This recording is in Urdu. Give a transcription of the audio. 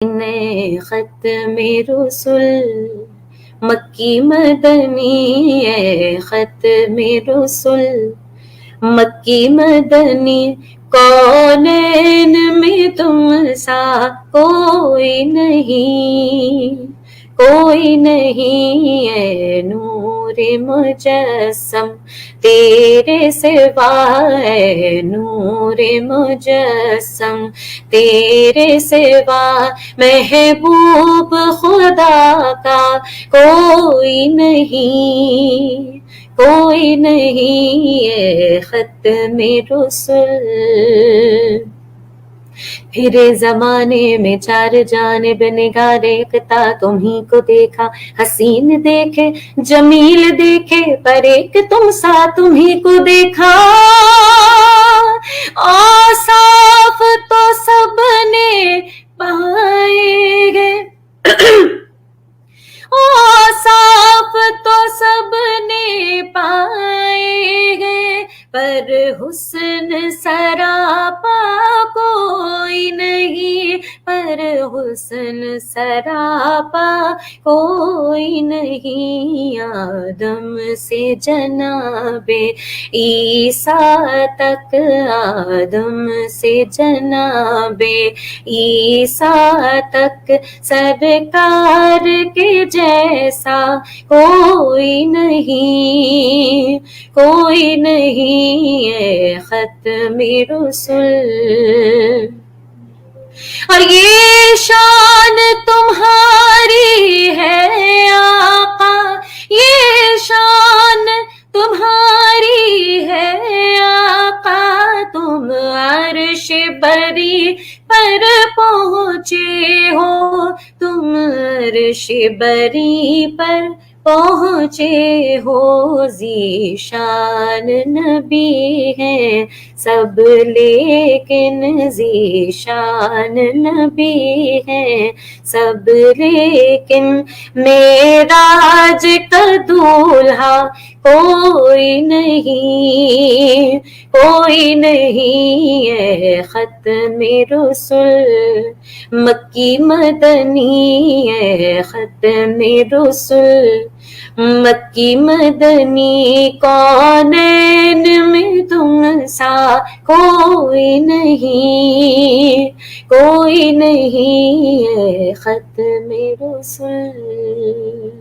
ختم رسل مکی مدنی ہے، ختم رسل مکی مدنی، کونین میں تم سا کوئی نہیں، کوئی نہیں ہے نور مجسم تیرے سوا، ہے نور مجسم تیرے سوا، محبوب خدا کا کوئی نہیں، کوئی نہیں ہے ختم رسل۔ پھر زمانے میں چار جانب نگاہ دیکھتا تمہیں کو دیکھا، حسین دیکھے جمیل دیکھے پر ایک تم سا تمہیں کو دیکھا، اوصاف تو سب نے پائے گے، اوصاف تو سب نے پائے گے، پر حسن سراپا کوئی نہیں، پر حسن سراپا کوئی نہیں، آدم سے جناب عیسیٰ تک، آدم سے جناب عیسیٰ تک، سرکار کے جیسا کوئی نہیں، کوئی نہیں ہے ختم رسل۔ اور یہ شان تمہاری ہے آقا، یہ شان تمہاری ہے آقا، تم عرش بری پر پہنچے ہو، تم عرش بری پر پہنچے ہو، ذیشان نبی ہے سب لیکن ذیشان نبی ہے سب لیکن، معراج کا دولہا کوئی نہیں، کوئی نہیں ہے ختم رسل مکی مدنی ہے، ختم رسل مکی مدنی، کونین میں تم سا کوئی نہیں، کوئی نہیں ہے ختم رسل۔